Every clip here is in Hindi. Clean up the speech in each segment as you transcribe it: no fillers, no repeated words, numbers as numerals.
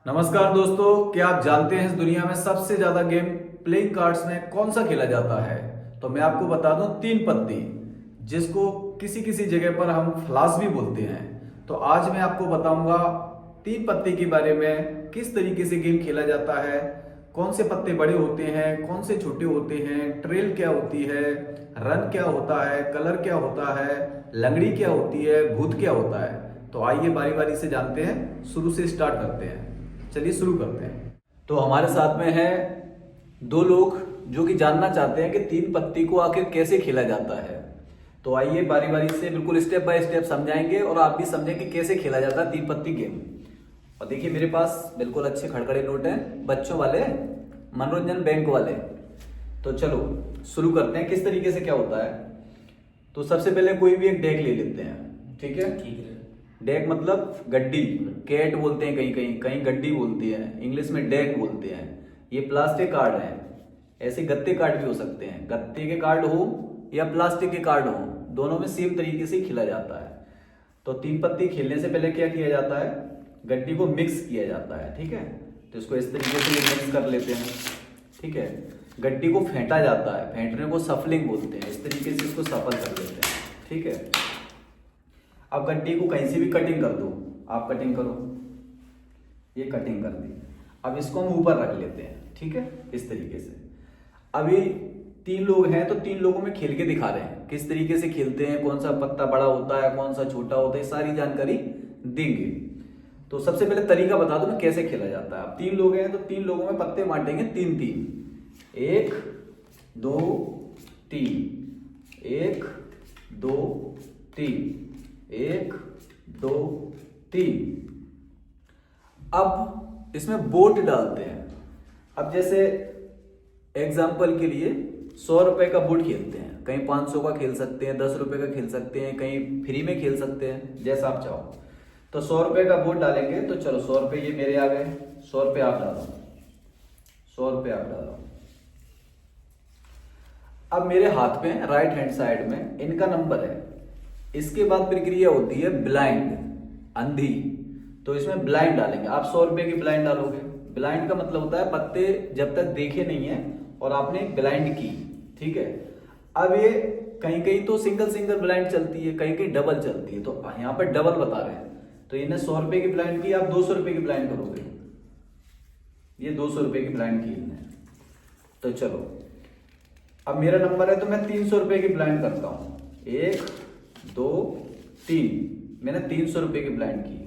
नमस्कार दोस्तों, क्या आप जानते हैं इस दुनिया में सबसे ज्यादा गेम प्लेइंग कार्ड्स में कौन सा खेला जाता है? तो मैं आपको बता दूं, तीन पत्ती, जिसको किसी किसी जगह पर हम फ्लास भी बोलते हैं। तो आज मैं आपको बताऊंगा तीन पत्ती के बारे में, किस तरीके से गेम खेला जाता है, कौन से पत्ते बड़े होते हैं, कौन से छोटे होते हैं, ट्रेल क्या होती है, रन क्या होता है, कलर क्या होता है, लंगड़ी क्या होती है, भूत क्या होता है। तो आइए बारी बारी से जानते हैं, शुरू से स्टार्ट करते हैं। चलिए शुरू करते हैं। तो हमारे साथ में है दो लोग जो कि जानना चाहते हैं कि तीन पत्ती को आखिर कैसे खेला जाता है। तो आइए बारी बारी से बिल्कुल स्टेप बाय स्टेप समझाएंगे और आप भी समझें कि कैसे खेला जाता है तीन पत्ती गेम। और देखिए, मेरे पास बिल्कुल अच्छे खड़खड़े नोट हैं, बच्चों वाले, मनोरंजन बैंक वाले। तो चलो शुरू करते हैं किस तरीके से क्या होता है। तो सबसे पहले कोई भी एक डेक ले लेते हैं, ठीक है? ठीक है। डेक मतलब गड्डी, कैट बोलते हैं, कहीं कहीं कहीं गड्डी बोलती है, इंग्लिश में डेक बोलते हैं। ये प्लास्टिक कार्ड है। ऐसे गत्ते कार्ड भी हो सकते हैं, गत्ते के कार्ड हो या प्लास्टिक के कार्ड हो, दोनों में सेम तरीके से खेला जाता है। तो तीन पत्ती खेलने से पहले क्या किया जाता है, गड्डी को मिक्स किया जाता है, ठीक है? तो इसको इस तरीके से मिक्स कर लेते हैं, ठीक है? गड्डी को फेंटा जाता है, फेंटने को सफलिंग बोलते हैं। इस तरीके से इसको सफल कर लेते हैं, ठीक है? अब गड्डी को कहीं से भी कटिंग कर दो, आप कटिंग करो, ये कटिंग कर दी। अब इसको हम ऊपर रख लेते हैं, ठीक है? इस तरीके से। अभी तीन लोग हैं, तो तीन लोगों में खेल के दिखा रहे हैं किस तरीके से खेलते हैं, कौन सा पत्ता बड़ा होता है, कौन सा छोटा होता है, सारी जानकारी देंगे। तो सबसे पहले तरीका बता दो ना कैसे खेला जाता है। अब तीन लोग हैं तो तीन लोगों में पत्ते बांटेंगे तीन तीन, एक दो तीन, एक दो तीन, एक दो तीन। अब इसमें बोट डालते हैं। अब जैसे एग्जाम्पल के लिए 100 रुपए का बोट खेलते हैं, कहीं 500 का खेल सकते हैं, 10 रुपए का खेल सकते हैं, कहीं फ्री में खेल सकते हैं, जैसा आप चाहो। तो 100 रुपए का बोट डालेंगे तो चलो 100 रुपए ये मेरे आ गए, 100 रुपए आप डालो, 100 रुपए आप डालो। अब मेरे हाथ में राइट हैंड साइड में इनका नंबर है। इसके बाद प्रक्रिया होती है ब्लाइंड, अंधी। तो इसमें ब्लाइंड डालेंगे। आप 100 रुपए की ब्लाइंड डालोगे। ब्लाइंड का मतलब होता है पत्ते जब तक देखे नहीं है और आपने ब्लाइंड की, ठीक है? अब ये कहीं कहीं तो सिंगल सिंगल ब्लाइंड चलती है, कहीं कहीं डबल चलती है। तो यहाँ पर डबल बता रहे हैं, तो इन्हें 100 रुपए की ब्लाइंड की, आप 200 रुपए की ब्लाइंड करोगे। ये 200 रुपए की ब्लाइंड की इन्हें। तो चलो, अब मेरा नंबर है तो मैं 300 रुपए की ब्लाइंड करता हूं। 1 2 3, मैंने 300 रुपए की ब्लाइंड की।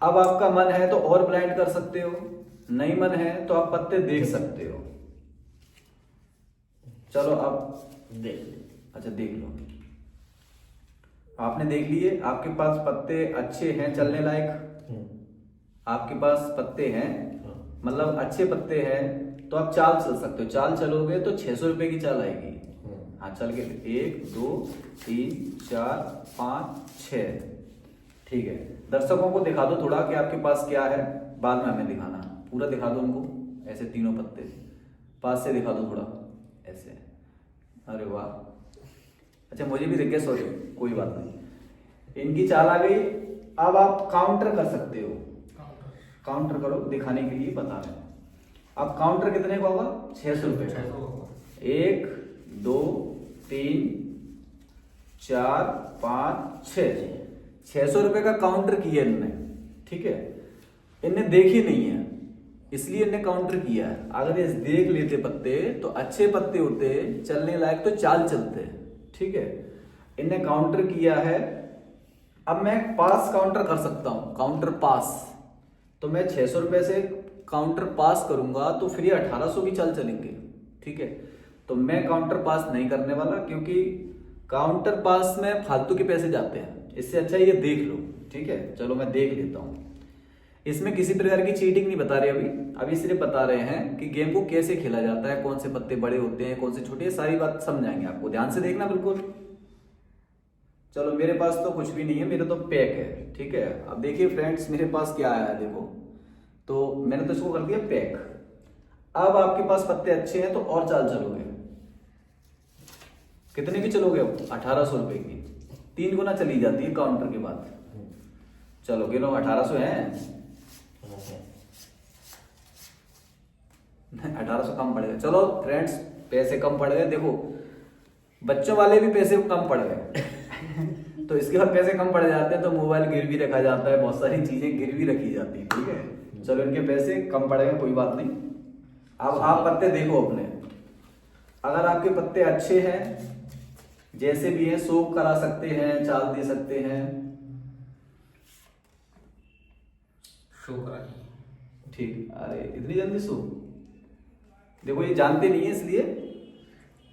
अब आपका मन है तो और ब्लाइंड कर सकते हो, नहीं मन है तो आप पत्ते देख सकते हो। चलो अब अच्छा देख लो। आपने देख लिए, आपके पास पत्ते अच्छे हैं, चलने लायक आपके पास पत्ते हैं, मतलब अच्छे पत्ते हैं, तो आप चाल चल सकते हो। चाल चलोगे तो 600 रुपए की चाल आएगी। हाँ, चल के 1 2 3 4 5 6, ठीक है? दर्शकों को दिखा दो थोड़ा कि आपके पास क्या है, बाद में हमें दिखाना। पूरा दिखा दो उनको, ऐसे तीनों पत्ते पास से दिखा दो थोड़ा, ऐसे। अरे वाह, अच्छा मुझे भी दिख गया, सॉरी, कोई बात नहीं। इनकी चाल आ गई। अब आप काउंटर कर सकते हो, काउंटर करो, दिखाने के लिए बता रहे हैं। अब काउंटर कितने का होगा? 600 रुपए का। 1 2 3 4 5 6, 600 रुपए का काउंटर किया इनने, ठीक है? इनने देखी नहीं है इसलिए इनने काउंटर किया है। अगर ये देख लेते पत्ते तो अच्छे पत्ते होते, चलने लायक, तो चाल चलते, ठीक है? इनने काउंटर किया है। अब मैं पास काउंटर कर सकता हूं, काउंटर पास। तो मैं 600 रुपए से काउंटर पास करूंगा तो फिर ये 1800 की चाल चलेंगे, ठीक है? तो मैं काउंटर पास नहीं करने वाला, क्योंकि काउंटर पास में फालतू के पैसे जाते हैं। इससे अच्छा ये देख लो, ठीक है? चलो मैं देख लेता हूं। इसमें किसी प्रकार की चीटिंग नहीं बता रहे अभी सिर्फ बता रहे हैं कि गेम को कैसे खेला जाता है, कौन से पत्ते बड़े होते हैं, कौन से छोटे, सारी बात समझाएंगे आपको। ध्यान से देखना बिल्कुल। चलो, मेरे पास तो कुछ भी नहीं है, मेरा तो पैक है, ठीक है? अब देखिए फ्रेंड्स, मेरे पास क्या आया है, देखो। तो मैंने तो इसको कर दिया पैक। अब आपके पास पत्ते अच्छे हैं तो और चाल चलोगे। कितने की चलोगे? 1800 रुपए की। 3 गुना चली जाती है काउंटर के बाद। चलो गिनो, 1800 है। 1800 कम पड़ गए। चलो फ्रेंड्स, पैसे कम पड़ गए, देखो बच्चों वाले भी पैसे कम पड़ गए तो इसके बाद पैसे कम पड़ जाते हैं तो मोबाइल गिरवी रखा जाता है, बहुत सारी चीजें गिरवी रखी जाती है, ठीक है। चलो इनके पैसे कम पड़ गए, कोई बात नहीं। अब आप पत्ते देखो अपने, अगर आपके पत्ते अच्छे हैं, जैसे भी है, शो करा सकते हैं, चाल दे सकते हैं, शो करा ठीक। अरे इतनी जल्दी शो, देखो ये जानते नहीं है इसलिए,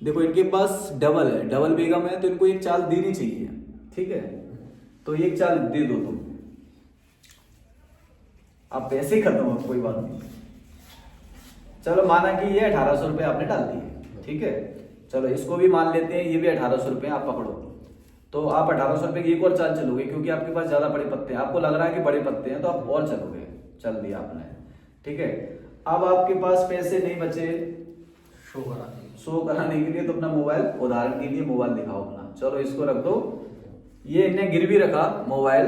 देखो इनके पास डबल है, डबल बेगम है, तो इनको एक चाल देनी चाहिए, ठीक है। तो एक चाल दे दो तुम, आप पैसे ही खत्म हो, कोई बात नहीं। चलो माना कि ये 1800 रुपये आपने डाल दिए, ठीक है। चलो इसको भी मान लेते हैं, ये भी 1800 रुपये आप पकड़ो, तो आप 1800 रुपये की एक और चाल चलोगे, क्योंकि आपके पास ज्यादा बड़े पत्ते हैं, आपको लग रहा है कि बड़े पत्ते हैं तो आप और चलोगे, चल दिया आपने, ठीक है। अब आपके पास पैसे नहीं बचे शो कराने के लिए, तो अपना मोबाइल, उदाहरण के लिए मोबाइल दिखाओ अपना, चलो इसको रख दो। ये इनने गिरवी रखा मोबाइल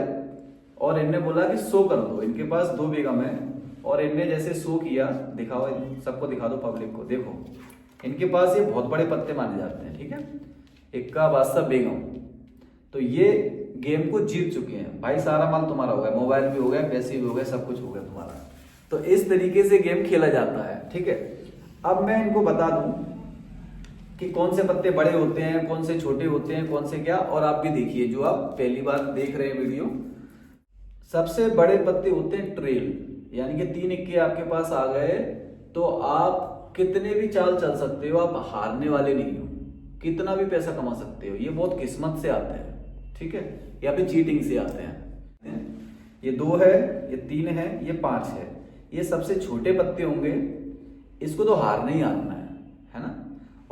और इनने बोला कि शो कर दो, इनके पास 2 बेगम है और इनने जैसे शो किया, दिखाओ सबको, दिखा दो पब्लिक को, देखो इनके पास ये बहुत बड़े पत्ते माने जाते हैं, ठीक है। इक्का बादशाह बेगम, तो ये गेम को जीत चुके हैं भाई, सारा माल तुम्हारा हो गया, मोबाइल भी हो गया, पैसे भी हो गए, सब कुछ हो गया तुम्हारा। तो इस तरीके से गेम खेला जाता है, ठीक है। अब मैं इनको बता दूं कि कौन से पत्ते बड़े होते हैं, कौन से छोटे होते हैं, कौन से क्या, और आप भी देखिए जो आप पहली बार देख रहे हैं वीडियो, सबसे बड़े पत्ते होते हैं ट्रेल, यानी कि 3 इक्के आपके पास आ गए तो आप कितने भी चाल चल सकते हो, आप हारने वाले नहीं हो, कितना भी पैसा कमा सकते हो, ये बहुत किस्मत से आते हैं, ठीक है, या फिर चीटिंग से आते हैं। ये 2 है, ये 3 है, ये 5 है, ये सबसे छोटे पत्ते होंगे, इसको तो हारना ही हारना है ना।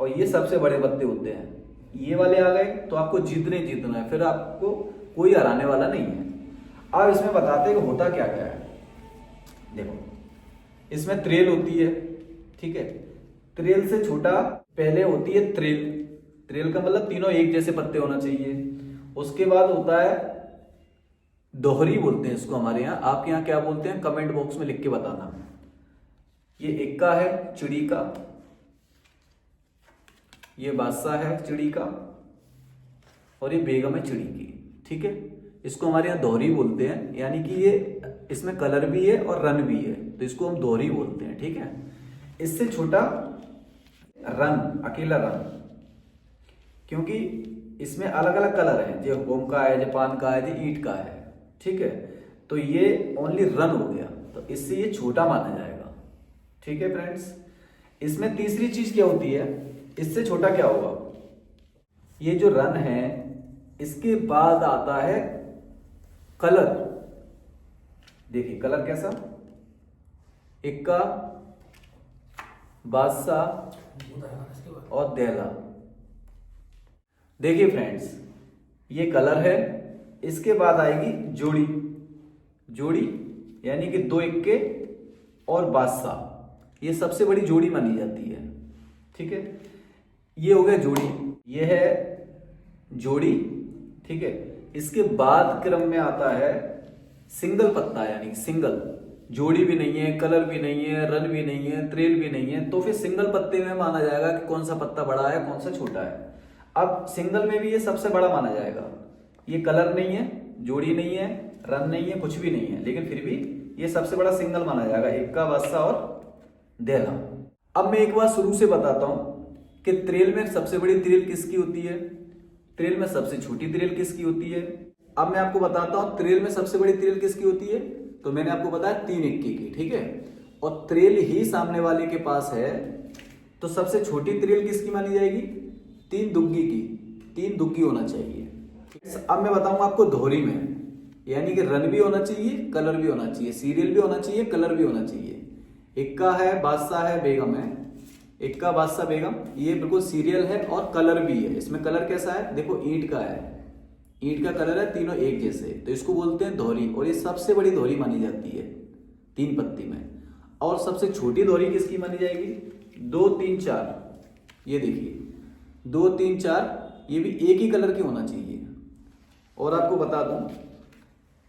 और ये सबसे बड़े पत्ते होते हैं, ये वाले आ गए तो आपको जीतना ही जीतना है, फिर आपको कोई हराने वाला नहीं है। अब इसमें बताते हैं कि होता क्या क्या है। देखो इसमें त्रेल होती है, ठीक है, त्रेल से छोटा पहले होती है त्रेल, त्रेल का मतलब तीनों एक जैसे पत्ते होना चाहिए। उसके बाद होता है दोहरी, बोलते हैं इसको हमारे यहाँ, आपके यहाँ क्या बोलते हैं कमेंट बॉक्स में लिख के बताना। ये इक्का है चिड़ी का, ये बादशाह है चिड़ी का, और ये बेगम है चिड़ी की, ठीक है। इसको हमारे यहाँ दोहरी बोलते हैं, यानी कि ये इसमें कलर भी है और रन भी है, तो इसको हम दोहरी बोलते हैं, ठीक है। इससे छोटा रन, अकेला रन, क्योंकि इसमें अलग अलग कलर है, जो होम का है, जो पान का है, जो ईंट का है, ठीक है। तो ये ओनली रन हो गया, तो इससे ये छोटा माना जाएगा, ठीक है फ्रेंड्स। इसमें तीसरी चीज क्या होती है, इससे छोटा क्या होगा, ये जो रन है इसके बाद आता है कलर। देखिए कलर कैसा, इक्का, बादशाह और देला। देखिए फ्रेंड्स, ये कलर है, इसके बाद आएगी जोड़ी, जोड़ी यानी कि 2 इक्के और बादशाह, ये सबसे बड़ी जोड़ी मानी जाती है, ठीक है। ये हो गया जोड़ी, ये है जोड़ी, ठीक है। इसके बाद क्रम में आता है सिंगल पत्ता, यानी सिंगल, जोड़ी भी नहीं है, कलर भी नहीं है, रन भी नहीं है, त्रेल भी नहीं है, तो फिर सिंगल पत्ते में माना जाएगा कि कौन सा पत्ता बड़ा है, कौन सा छोटा है। अब सिंगल में भी ये सबसे बड़ा माना जाएगा, ये कलर नहीं है, जोड़ी नहीं है, रन नहीं है, कुछ भी नहीं है, लेकिन फिर भी ये सबसे बड़ा सिंगल माना जाएगा, इक्का, बादशाह और देला। अब मैं एक बार शुरू से बताता हूं कि त्रेल में सबसे बड़ी त्रेल किसकी होती है, त्रेल में सबसे छोटी त्रेल किसकी होती है। अब मैं आपको बताता हूं त्रेल में सबसे बड़ी त्रेल किसकी होती है, तो मैंने आपको बताया 3 इक्के की, ठीक है, और त्रेल ही सामने वाले के पास है, तो सबसे छोटी त्रेल किसकी मानी जाएगी, 3 दुग्गी की, 3 दुग्गी होना चाहिए। अब मैं बताऊंगा आपको दोहरी में, यानी कि रन भी होना चाहिए, कलर भी होना चाहिए, सीरियल भी होना चाहिए, कलर भी होना चाहिए। इक्का है, बादशाह है, बेगम है, इक्का, बादशाह, बेगम, ये बिल्कुल सीरियल है और कलर भी है। इसमें कलर कैसा है, देखो ईंट का है, ईंट का कलर है, तीनों एक जैसे, तो इसको बोलते हैं दोहरी, और ये सबसे बड़ी दोहरी मानी जाती है 3 पत्ती में। और सबसे छोटी दोहरी किसकी मानी जाएगी, 2, 3, 4, ये देखिए 2, 3, 4, ये भी एक ही कलर के होना चाहिए। और आपको बता दूं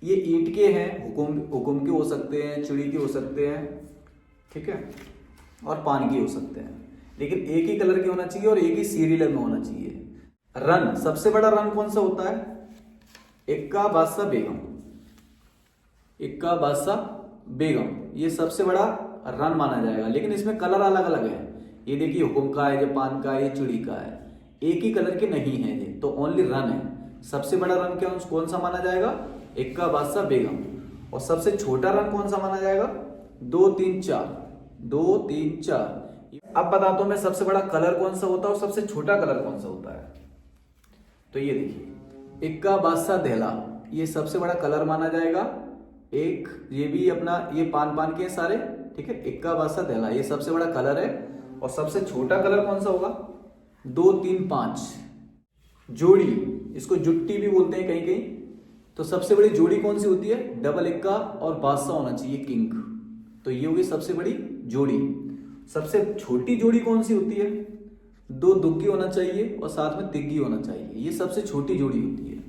ये ईंट के हैं, हुकुम के हो सकते हैं, चिड़ी के हो सकते हैं, ठीक है। और पान की हो सकते हैं, लेकिन एक ही कलर के होना चाहिए और एक ही सीरियल में होना चाहिए। रन, सबसे बड़ा रन कौन सा होता है? इक्का बादशाह बेगम, इक्का बादशाह बेगम, ये सबसे बड़ा रन माना जाएगा। लेकिन इसमें कलर अलग अलग है। ये देखिए हुकुम का है, ये पान का है, ये चूड़ी का है, एक ही कलर के नहीं है ये, तो ओनली रन है। सबसे बड़ा रन क्या कौन सा माना जाएगा? इक्का बादशाह बेगम। और सबसे छोटा रन कौन सा माना जाएगा? 2 3 4, 2 3 4। अब बताता हूं मैं सबसे बड़ा कलर कौन सा होता है और सबसे छोटा कलर कौन सा होता है। तो ये देखिए इक्का बादशाह देहला, ये सबसे बड़ा कलर माना जाएगा। एक ये भी अपना ये पान पान के सारे, ठीक है, इक्का बादशाह देहला ये सबसे बड़ा कलर है। और सबसे छोटा कलर कौन सा होगा? 2 3 5 जोड़ी, इसको जुट्टी भी बोलते हैं कहीं कहीं। तो सबसे बड़ी जोड़ी कौन सी होती है? डबल इक्का और बादशाह होना चाहिए किंग, तो ये होगी सबसे बड़ी जोड़ी। सबसे छोटी जोड़ी कौन सी होती है? 2 दुग्गी होना चाहिए और साथ में तिग्गी होना चाहिए, ये सबसे छोटी जोड़ी होती है।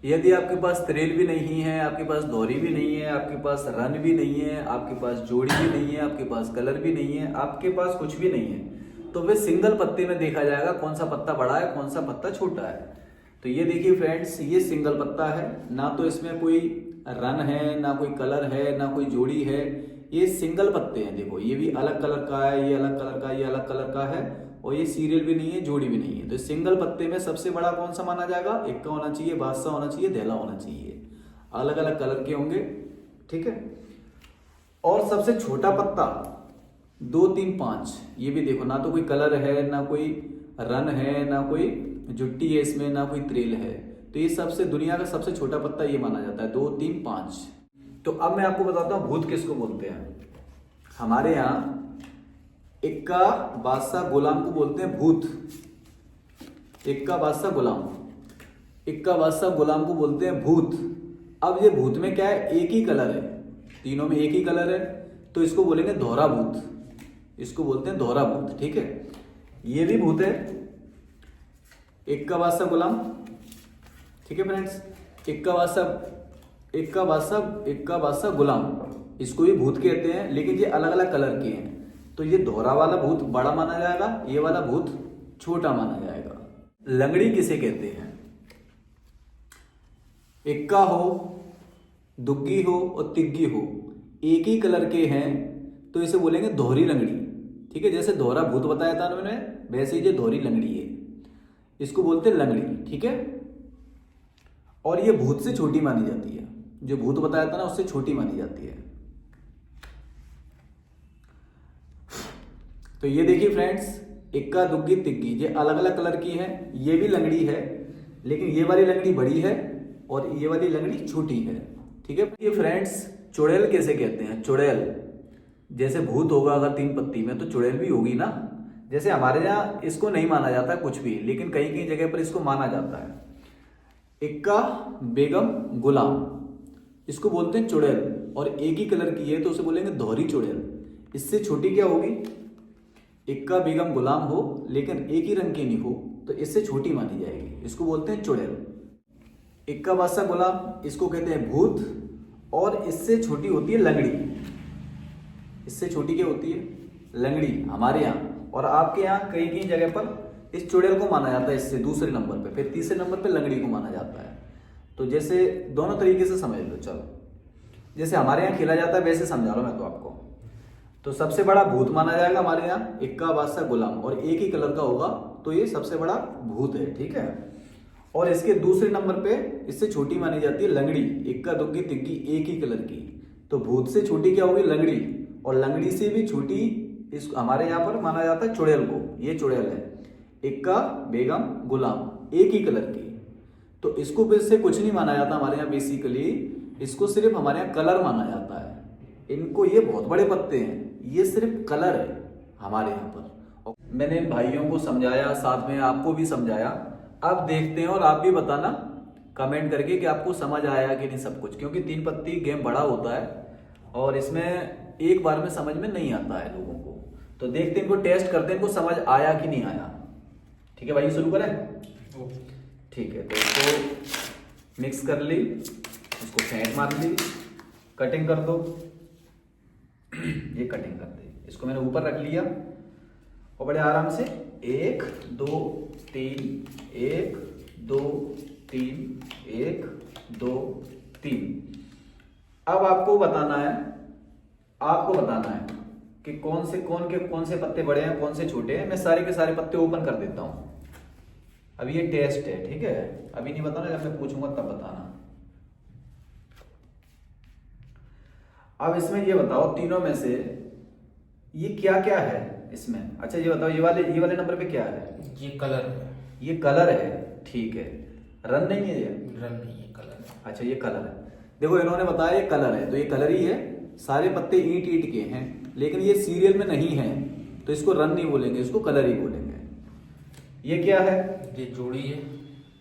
यदि आपके पास त्रेल भी नहीं है, आपके पास दोहरी भी नहीं है, आपके पास रन भी नहीं है, आपके पास जोड़ी भी नहीं है, आपके पास कलर भी नहीं है, आपके पास कुछ भी नहीं है, तो वे सिंगल पत्ते में देखा जाएगा कौन सा पत्ता बड़ा है कौन सा पत्ता छोटा है। तो ये देखिए फ्रेंड्स, ये सिंगल पत्ता है, ना तो इसमें कोई रन है, ना कोई कलर है, ना कोई जोड़ी है, ये सिंगल पत्ते हैं। देखो ये भी अलग कलर का है, ये अलग कलर का, ये अलग कलर का है, और ये सीरियल भी नहीं है, जोड़ी भी नहीं है। तो सिंगल पत्ते में सबसे बड़ा कौन सा माना जाएगा? इक्का होना चाहिए, बादशाह होना चाहिए, देहला होना चाहिए, अलग अलग कलर के होंगे, ठीक है। और सबसे छोटा पत्ता 2 3 5, ये भी देखो ना तो कोई कलर है, ना कोई रन है, ना कोई जुट्टी है इसमें, ना कोई त्रेल है, तो ये सबसे दुनिया का सबसे छोटा पत्ता ये माना जाता है 2 3 5। तो अब मैं आपको बताता हूं भूत किसको बोलते हैं। हमारे यहाँ इक्का बादशाह गुलाम को बोलते हैं भूत, इक्का बादशाह गुलाम, इक्का बादशाह गुलाम को बोलते हैं भूत। अब ये भूत में क्या है? एक ही कलर है, तीनों में एक ही कलर है, तो इसको बोलेंगे दोहरा भूत, इसको बोलते हैं दोहरा भूत, ठीक है। ये भी भूत है इक्का बादशाह गुलाम, ठीक है फ्रेंड्स। इक्का बादशाह गुलाम, इसको भी भूत कहते हैं, लेकिन ये अलग अलग कलर के हैं। तो ये दोहरा वाला भूत बड़ा माना जाएगा, ये वाला भूत छोटा माना जाएगा। लंगड़ी किसे कहते हैं? इक्का हो, दुग्गी हो और तिग्गी हो, एक ही कलर के हैं, तो इसे बोलेंगे दोहरी लंगड़ी, ठीक है। जैसे दोहरा भूत बताया था उन्होंने, वैसे ही ये दोहरी लंगड़ी है, इसको बोलते हैं लंगड़ी, ठीक है। और ये भूत से छोटी मानी जाती है, जो भूत बताया था ना उससे छोटी मानी जाती है। तो ये देखिए फ्रेंड्स, इक्का दुग्गी तिग्गी ये अलग अलग कलर की हैं, ये भी लंगड़ी है, लेकिन ये वाली लंगड़ी बड़ी है और ये वाली लंगड़ी छोटी है, ठीक है। ये फ्रेंड्स चुड़ैल कैसे कहते हैं? चुड़ैल, जैसे भूत होगा अगर 3 पत्ती में, तो चुड़ैल भी होगी ना। जैसे हमारे यहाँ इसको नहीं माना जाता कुछ भी, लेकिन कहीं कहीं जगह पर इसको माना जाता है। इक्का बेगम गुलाम, इसको बोलते हैं चुड़ैल, और एक ही कलर की है तो उसे बोलेंगे दोहरी चुड़ैल। इससे छोटी क्या होगी? इक्का बेगम गुलाम हो लेकिन एक ही रंग की नहीं हो, तो इससे छोटी मानी जाएगी, इसको बोलते हैं चुड़ैल। इक्का बादशाह गुलाम, इसको कहते हैं भूत, और इससे छोटी होती है लंगड़ी। इससे छोटी क्या होती है? लंगड़ी हमारे यहाँ, और आपके यहाँ कई कई जगह पर इस चुड़ैल को माना जाता है इससे दूसरे नंबर पे, फिर तीसरे नंबर पे लंगड़ी को माना जाता है। तो जैसे दोनों तरीके से समझ लो, चलो जैसे हमारे यहाँ खेला जाता है वैसे समझा रहा हूं मैं तो आपको। तो सबसे बड़ा भूत माना जाएगा हमारे यहाँ इक्का बादशाह गुलाम, और एक ही कलर का होगा, तो ये सबसे बड़ा भूत है, ठीक है। और इसके दूसरे नंबर पे इससे छोटी मानी जाती है लंगड़ी, इक्का दुग्गी तिग्गी एक ही कलर की। तो भूत से छोटी क्या होगी? लंगड़ी, और लंगड़ी से भी छोटी इस हमारे यहाँ पर माना जाता है चुड़ैल को। ये चुड़ैल है इक्का बेगम गुलाम एक ही कलर की। तो इसको फिर से कुछ नहीं माना जाता हमारे यहाँ बेसिकली, इसको सिर्फ हमारे यहाँ कलर माना जाता है। इनको, ये बहुत बड़े पत्ते हैं, ये सिर्फ कलर है हमारे यहाँ पर। मैंने इन भाइयों को समझाया, साथ में आपको भी समझाया। अब देखते हैं और आप भी बताना कमेंट करके कि आपको समझ आया कि नहीं सब कुछ, क्योंकि 3 पत्ती गेम बड़ा होता है और इसमें एक बार में समझ में नहीं आता है लोगों को। तो देखते हैं, इनको टेस्ट करते हैं, इनको समझ आया कि नहीं आया। ठीक है भाई, शुरू करें? ठीक है, तो इसको मिक्स कर ली, इसको फेंट मार ली, कटिंग कर दो, ये कटिंग कर दे। इसको मैंने ऊपर रख लिया और बड़े आराम से 1 2 3 1 2 3 1 2 3। अब आपको बताना है कि कौन से पत्ते बड़े हैं कौन से छोटे हैं। मैं सारे के सारे पत्ते ओपन कर देता हूं। अब ये टेस्ट है, ठीक है, अभी नहीं बताना, जब मैं पूछूंगा तब बताना। अब इसमें ये बताओ तीनों में से ये क्या क्या है इसमें। अच्छा ये बताओ, ये वाले नंबर पे क्या है? ये कलर है। ये कलर है, ठीक है। रन नहीं है ये? रन नहीं है, कलर है। अच्छा ये कलर है। देखो इन्होंने बताया ये कलर है, तो ये कलर ही है। सारे पत्ते ईंट के हैं, लेकिन ये सीरियल में नहीं है, तो इसको रन नहीं बोलेंगे, इसको कलर ही बोलेंगे। ये क्या है? ये जोड़ी है।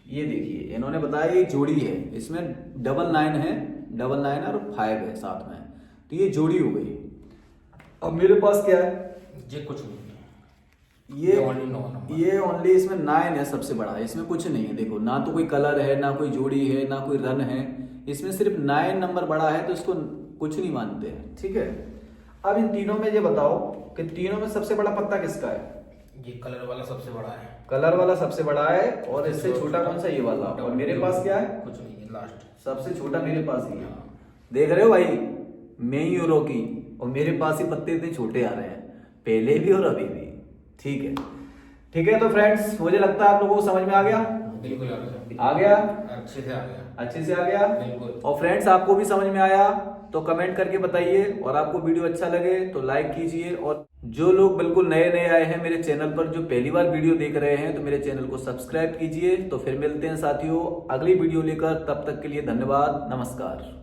ये देखिए इन्होंने बताया ये जोड़ी है, इसमें 99 है, 99 और 5 है साथ में, तो ये जोड़ी हो गई। अब मेरे पास क्या है? ये कुछ नहीं है, ये only 9 नंबर। ये ओनली इसमें 9 है, सबसे बड़ा, इसमें कुछ नहीं है। देखो ना तो कोई कलर है, ना कोई जोड़ी है, ना कोई रन है, इसमें सिर्फ 9 नंबर बड़ा है, तो इसको कुछ नहीं मानते हैं, ठीक है। अब इन तीनों में ये बताओ कि तीनों में सबसे बड़ा पत्ता किसका है? ये कलर वाला सबसे बड़ा है। कलर वाला सबसे बड़ा है, और इससे छोटा कौन सा? ये वाला। और मेरे पास क्या है? कुछ नहीं है, लास्ट सबसे छोटा मेरे पास ही है। देख रहे हो भाई, मैं ही यूरो की, और मेरे पास ही पत्ते इतने छोटे आ रहे हैं, पहले भी और अभी भी, ठीक है। ठीक है, तो फ्रेंड्स मुझे लगता है आप लोगों को समझ में आ गया। बिल्कुल आ गया, अच्छे से आ गया, अच्छे से आ गया। बिल्कुल। और फ्रेंड्स आपको भी समझ में आया तो कमेंट करके बताइए, और आपको वीडियो अच्छा लगे तो लाइक कीजिए। और जो लोग बिल्कुल नए आए हैं मेरे चैनल पर, जो पहली बार वीडियो देख रहे हैं, तो मेरे चैनल को सब्सक्राइब कीजिए। तो फिर मिलते हैं साथियों अगली वीडियो लेकर, तब तक के लिए धन्यवाद, नमस्कार।